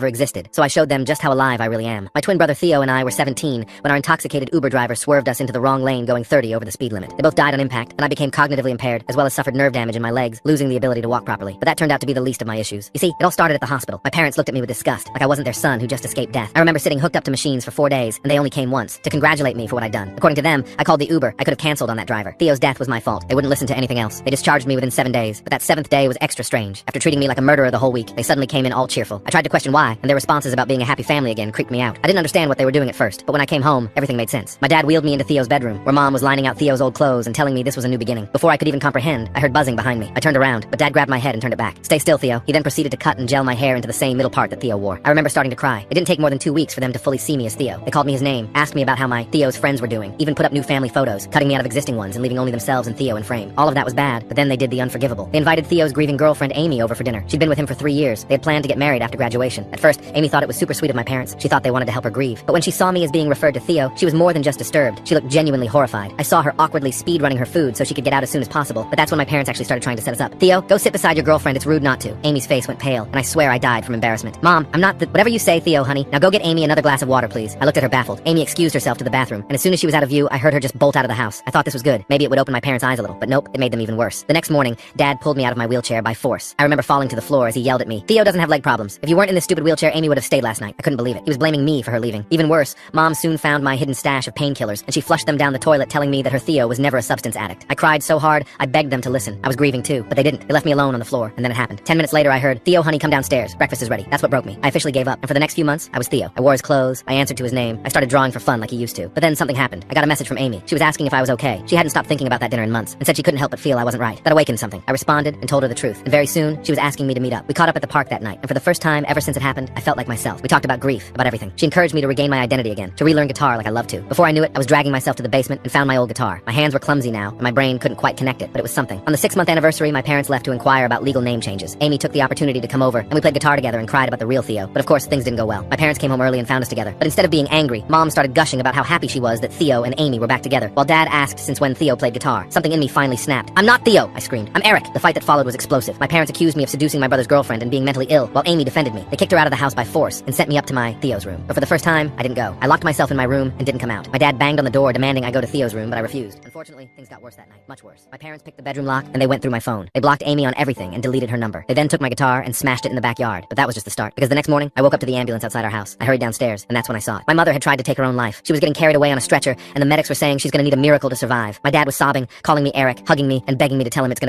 ever existed, so I showed them just how alive I really am. My twin brother Theo and I were 17 when our intoxicated Uber driver swerved us into the wrong lane going 30 over the speed limit. They both died on impact, and I became cognitively impaired, as well as suffered nerve damage in my legs, losing the ability to walk properly. But that turned out to be the least of my issues. You see, it all started at the hospital. My parents looked at me with disgust, like I wasn't their son who just escaped death. I remember sitting hooked up to machines for 4 days, and they only came once, to congratulate me for what I'd done. According to them, I called the Uber. I could have canceled on that driver. Theo's death was my fault. They wouldn't listen to anything else. They discharged me within 7 days, but that 7th day was extra strange. After treating me like a murderer the whole week, they suddenly came in all cheerful. I tried to question why, and their responses about being a happy family again creeped me out. I didn't understand what they were doing at first, but when I came home, everything made sense. My dad wheeled me into Theo's bedroom, where Mom was lining out Theo's old clothes and telling me this was a new beginning. Before I could even comprehend, I heard buzzing behind me. I turned around, but Dad grabbed my head and turned it back. "Stay still, Theo." He then proceeded to cut and gel my hair into the same middle part that Theo wore. I remember starting to cry. It didn't take more than 2 weeks for them to fully see me as Theo. They called me his name, asked me about how my Theo's friends were doing, even put up new family photos, cutting me out of existing ones and leaving only themselves and Theo in frame. All of that was bad, but then they did the unforgivable. They invited Theo's grieving girlfriend Amy over for dinner. She'd been with him for 3 years. They had planned to get married after graduation. At first, Amy thought it was super sweet of my parents. She thought they wanted to help her grieve. But when she saw me as being referred to Theo, she was more than just disturbed. She looked genuinely horrified. I saw her awkwardly speed running her food so she could get out as soon as possible, but that's when my parents actually started trying to set us up. "Theo, go sit beside your girlfriend. It's rude not to." Amy's face went pale, and I swear I died from embarrassment. "Mom, I'm not the—" "Whatever you say, Theo, honey. Now go get Amy another glass of water, please." I looked at her baffled. Amy excused herself to the bathroom, and as soon as she was out of view, I heard her just bolt out of the house. I thought this was good. Maybe it would open my parents' eyes a little, but nope, it made them even worse. The next morning, Dad pulled me out of my wheelchair by force. I remember falling to the floor as he yelled at me, "Theo doesn't have leg problems. If you weren't in this stupid wheelchair, Amy would have stayed last night." I couldn't believe it. He was blaming me for her leaving. Even worse, Mom soon found my hidden stash of painkillers, and she flushed them down the toilet telling me that her Theo was never a substance addict. I cried so hard, I begged them to listen. I was grieving too, but they didn't. They left me alone on the floor, and then it happened. 10 minutes later, I heard, "Theo, honey, come downstairs. Breakfast is ready." That's what broke me. I officially gave up, and for the next few months, I was Theo. I wore his clothes, I answered to his name, I started drawing for fun like he used to. But then something happened. I got a message from Amy. She was asking if I was okay. She hadn't stopped thinking about that dinner in months, and said she couldn't help but feel I wasn't right. That awakened something. I responded and told her the truth, and very soon, she was asking me to meet up. We caught up at the park that night, and for the first time ever since it happened, I felt like myself. We talked about grief, about everything. She encouraged me to regain my identity again, to relearn guitar like I loved to. Before I knew it, I was dragging myself to the basement and found my old guitar. My hands were clumsy now, and my brain couldn't quite connect it, but it was something. On the 6-month anniversary, my parents left to inquire about legal name changes. Amy took the opportunity to come over, and we played guitar together and cried about the real Theo. But of course, things didn't go well. My parents came home early and found us together. But instead of being angry, Mom started gushing about how happy she was that Theo and Amy were back together, while Dad asked since when Theo played guitar. Something in me finally snapped. "I'm not Theo," I screamed. "I'm Eric." The fight that followed was explosive. My parents accused me of seducing my brother's girlfriend and being mentally ill, while Amy defended me. They kicked her out of the house by force and sent me up to my Theo's room. But for the first time, I didn't go. I locked myself in my room and didn't come out. My dad banged on the door demanding I go to Theo's room, but I refused. Unfortunately, things got worse that night. Much worse. My parents picked the bedroom lock and they went through my phone. They blocked Amy on everything and deleted her number. They then took my guitar and smashed it in the backyard. But that was just the start, because the next morning, I woke up to the ambulance outside our house. I hurried downstairs, and that's when I saw it. My mother had tried to take her own life. She was getting carried away on a stretcher, and the medics were saying she's gonna need a miracle to survive. My dad was sobbing, calling me Eric, hugging me, and begging me to tell him it's gonna be